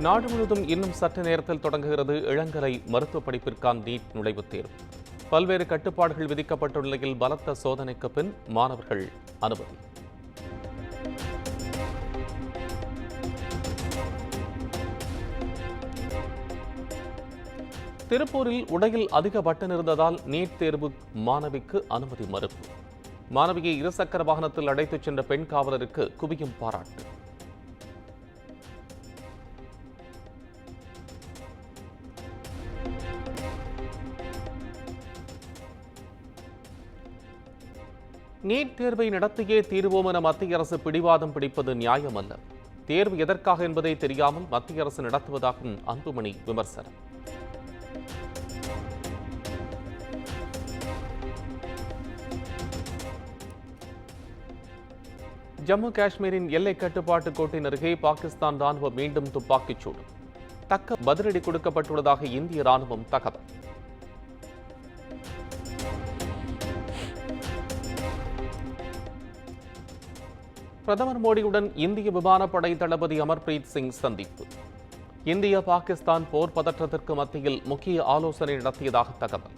நாடு முழுவதும் இன்னும் சற்று நேரத்தில் தொடங்குகிறது இளங்கலை மருத்துவ படிப்பிற்கான நீட் நுழைவுத் தேர்வு. பல்வேறு கட்டுப்பாடுகள் விதிக்கப்பட்டுள்ள நிலையில் பலத்த சோதனைக்கு பின் மாணவர்கள் அனுமதி. திருப்பூரில் உடையில் அதிக பட்டன் இருந்ததால் நீட் தேர்வு மாணவிக்கு அனுமதி மறுப்பு. மாணவியை இருசக்கர வாகனத்தில் அழைத்துச் சென்ற பெண் காவலருக்கு குவியும் பாராட்டு. நீட் தேர்வை நடத்தியே தீர்வோம் என மத்திய அரசு பிடிவாதம் பிடிப்பது நியாயமல்ல. தேர்வு எதற்காக என்பதை தெரியாமல் மத்திய அரசு நடத்துவதாகவும் அன்புமணி விமர்சனம். ஜம்மு காஷ்மீரின் எல்லை கட்டுப்பாட்டு கோட்டின் அருகே பாகிஸ்தான் ராணுவம் மீண்டும் துப்பாக்கிச் சூடு. தக்க பதிலடி கொடுக்கப்பட்டுள்ளதாக இந்திய ராணுவம் தகவல். பிரதமர் மோடியுடன் இந்திய விமானப்படை தளபதி அமர்பிரீத் சிங் சந்திப்பு. இந்திய பாகிஸ்தான் போர் பதற்றத்திற்கு மத்தியில் முக்கிய ஆலோசனை நடத்தியதாக தகவல்.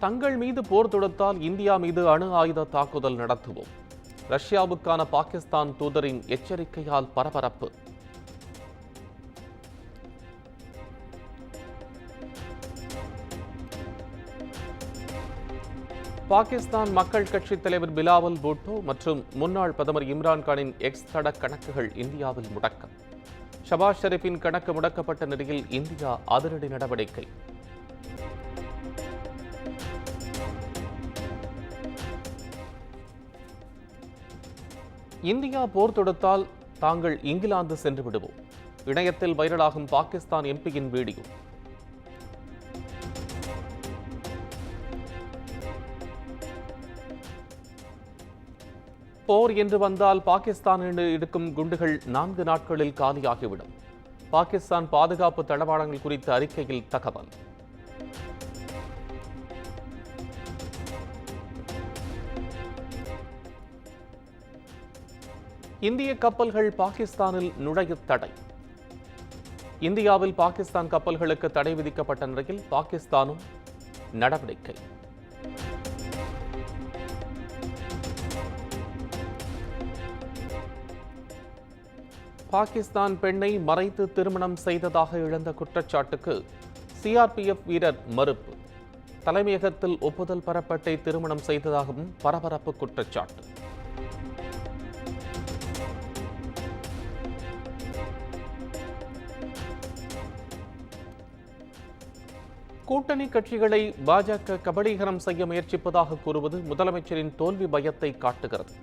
தங்கள் மீது போர் தொடுத்தால் இந்தியா மீது அணு ஆயுத தாக்குதல் நடத்துவோம். ரஷ்யாவுக்கான பாகிஸ்தான் தூதரின் எச்சரிக்கையால் பரபரப்பு. பாகிஸ்தான் மக்கள் கட்சித் தலைவர் பிலாவல் பூட்டோ மற்றும் முன்னாள் பிரதமர் இம்ரான்கானின் எக்ஸ் தட கணக்குகள் இந்தியாவில் முடக்கம். ஷபாஸ் ஷெரீப்பின் கணக்கு முடக்கப்பட்ட நிலையில் இந்தியா அதிரடி நடவடிக்கை. இந்தியா போர் தொடுத்தால் தாங்கள் இங்கிலாந்து சென்று விடுவோம். இணையத்தில் வைரலாகும் பாகிஸ்தான் எம்பியின் வீடியோ. போர் என்று வந்தால் பாகிஸ்தானில் இருக்கும் குண்டுகள் 4 நாட்களில் காலியாகிவிடும். பாகிஸ்தான் பாதுகாப்பு தளவாடங்கள் குறித்த அறிக்கையில் தகவல். இந்திய கப்பல்கள் பாகிஸ்தானில் நுழைய தடை. இந்தியாவில் பாகிஸ்தான் கப்பல்களுக்கு தடை விதிக்கப்பட்ட நிலையில் பாகிஸ்தானும் நடவடிக்கை. பாகிஸ்தான் பெண்ணை மறைத்து திருமணம் செய்ததாக எழுந்த குற்றச்சாட்டுக்கு சிஆர்பிஎஃப் வீரர் மறுப்பு. தலைமையகத்தில் ஒப்புதல் பெறப்பட்டே திருமணம் செய்ததாகவும் பரபரப்பு குற்றச்சாட்டு. கூட்டணி கட்சிகளை பாஜக கபலீகரம் செய்ய முயற்சிப்பதாக கூறுவது முதலமைச்சரின் தோல்வி பயத்தை காட்டுகிறது.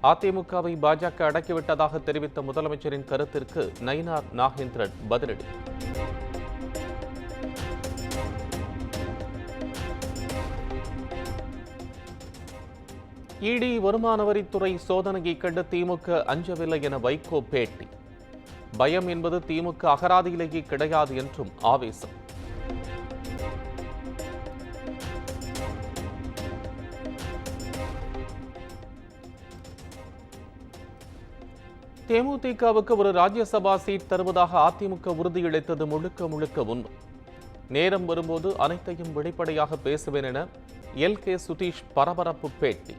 அதிமுகவை பாஜக அடக்கிவிட்டதாக தெரிவித்த முதலமைச்சரின் கருத்திற்கு நயினார் நாகேந்திரன் பதிலடி. இடி வருமான வரித்துறை சோதனையை கண்டு திமுக அஞ்சவில்லை என வைகோ பேட்டி. பயம் என்பது திமுக அகராதியிலேயே கிடையாது என்றும் ஆவேசம். தேமுதிகவுக்கு ஒரு ராஜ்யசபா சீட் தருவதாக அதிமுக உறுதியளித்தது முழுக்க முழுக்க உண்மை. நேரம் வரும்போது அனைத்தையும் வெளிப்படையாக பேசுவேன் என எல்.கே. சுதீஷ் பரபரப்பு பேட்டி.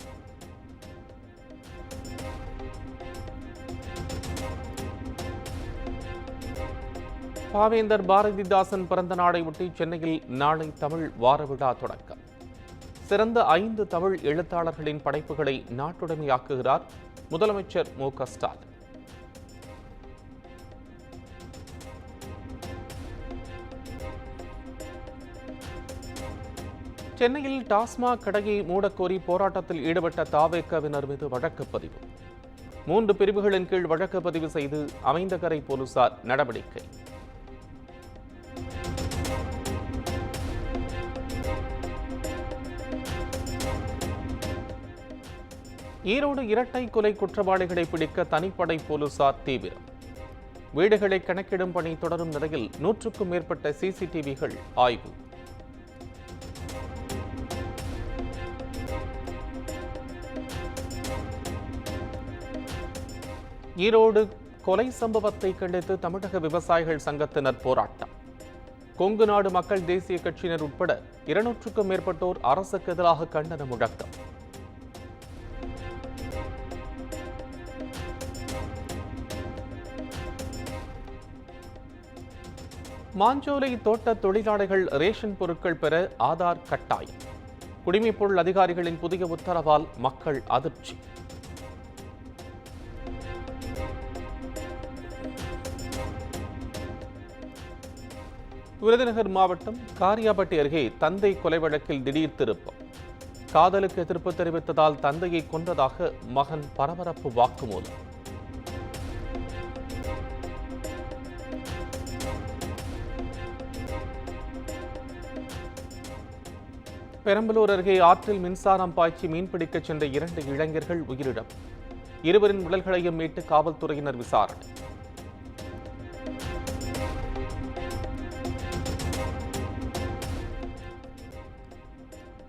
பாவேந்தர் பாரதிதாசன் பிறந்த நாளை ஒட்டி சென்னையில் நாளை தமிழ் வார விழா தொடக்கம். சிறந்த 5 தமிழ் எழுத்தாளர்களின் படைப்புகளை நாட்டுடைமையாக்குகிறார் முதலமைச்சர் மு.க. ஸ்டாலின். சென்னையில் டாஸ்மாக் கடையை மூடக்கோரி போராட்டத்தில் ஈடுபட்ட தாவேகவினர் மீது வழக்கு பதிவு. 3 பிரிவுகளின் கீழ் வழக்கு பதிவு செய்து அமைந்தகரை போலீசார் நடவடிக்கை. ஈரோடு இரட்டை கொலை குற்றவாளிகளை பிடிக்க தனிப்படை போலீசார் தீவிரம். வீடுகளை கணக்கிடும் பணி தொடரும் நிலையில் 100க்கும் மேற்பட்ட சிசிடிவிகள் ஆய்வு. ஈரோடு கொலை சம்பவத்தை கண்டித்து தமிழக விவசாயிகள் சங்கத்தினர் போராட்டம். கொங்கு நாடு மக்கள் தேசிய கட்சியினர் உட்பட 200க்கும் மேற்பட்டோர் அரசுக்கு எதிராக கண்டன முழக்கம். மாஞ்சோலை தோட்ட தொழிலாளர்கள் ரேஷன் பொருட்கள் பெற ஆதார் கட்டாயம். குடிமைப்பொருள் அதிகாரிகளின் புதிய உத்தரவால் மக்கள் அதிர்ச்சி. விருதுநகர் மாவட்டம் காரியாபட்டி அருகே தந்தை கொலை வழக்கில் திடீர் திருப்பம். காதலுக்கு எதிர்ப்பு தெரிவித்ததால் தந்தையை கொன்றதாக மகன் பரபரப்பு வாக்குமூலம். பெரம்பலூர் அருகே ஆற்றில் மின்சாரம் பாய்ச்சி மீன்பிடிக்கச் சென்ற 2 இளைஞர்கள் உயிரிழப்பு. இருவரின் உடல்களையும் மீட்டு காவல்துறையினர் விசாரணை.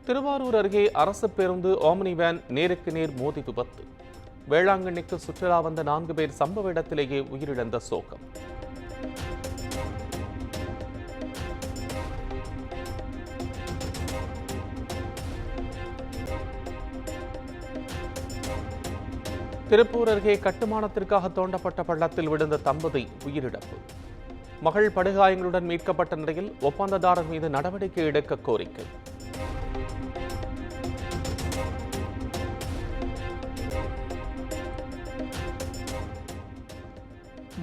திருவாரூர் அருகே அரசு பேருந்து ஓம்னி வேன் நேருக்கு நேர் மோதி விபத்து. வேளாங்கண்ணிக்கு சுற்றுலா வந்த 4 பேர் சம்பவ இடத்திலேயே உயிரிழந்த சோகம். திருப்பூர் அருகே கட்டுமானத்திற்காக தோண்டப்பட்ட பள்ளத்தில் விழுந்த தம்பதி உயிரிழப்பு. மகள் படுகாயங்களுடன் மீட்கப்பட்ட நிலையில் ஒப்பந்ததாரர் மீது நடவடிக்கை எடுக்க கோரிக்கை.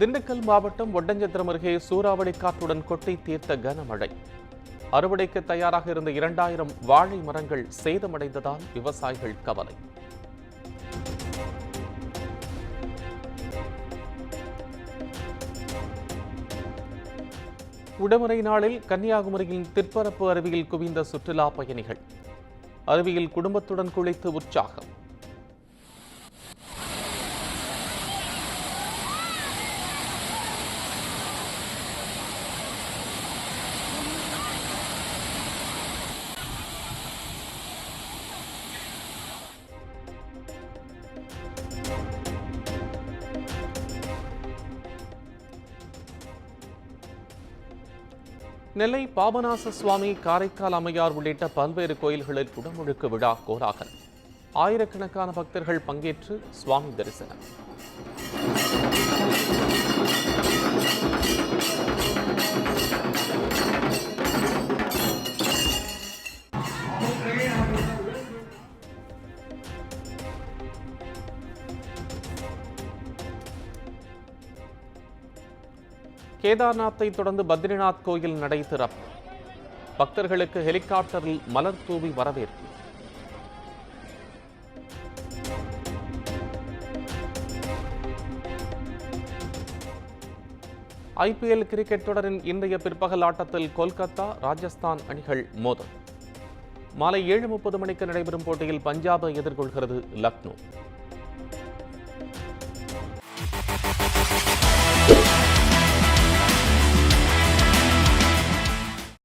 திண்டுக்கல் மாவட்டம் ஒட்டஞ்சத்திரம் அருகே சூறாவளி காற்றுடன் கொட்டி தீர்த்த கனமழை. அறுவடைக்கு தயாராக இருந்த 2000 வாழை மரங்கள் சேதமடைந்ததால் விவசாயிகள் கவலை. விடுமுறை நாளில் கன்னியாகுமரியில் திற்பரப்பு அருவியில் குவிந்த சுற்றுலா பயணிகள். அருவியில் குடும்பத்துடன் குளித்து உற்சாகம். நெல்லை பாபநாச சுவாமி, காரைக்கால் அம்மையார் உள்ளிட்ட பல்வேறு கோயில்களில் குடமுழுக்கு விழா கோலாகலம். ஆயிரக்கணக்கான பக்தர்கள் பங்கேற்று சுவாமி தரிசனம். கேதார்நாத்தை தொடர்ந்து பத்ரிநாத் கோயில் நடை திறப்பு. பக்தர்களுக்கு ஹெலிகாப்டரில் மலர் தூவி வரவேற்பு. ஐபிஎல் கிரிக்கெட் தொடரின் இன்றைய பிற்பகல் ஆட்டத்தில் கொல்கத்தா, ராஜஸ்தான் அணிகள் மோதல். மாலை 7:30 மணிக்கு நடைபெறும் போட்டியில் பஞ்சாபை எதிர்கொள்கிறது லக்னோ.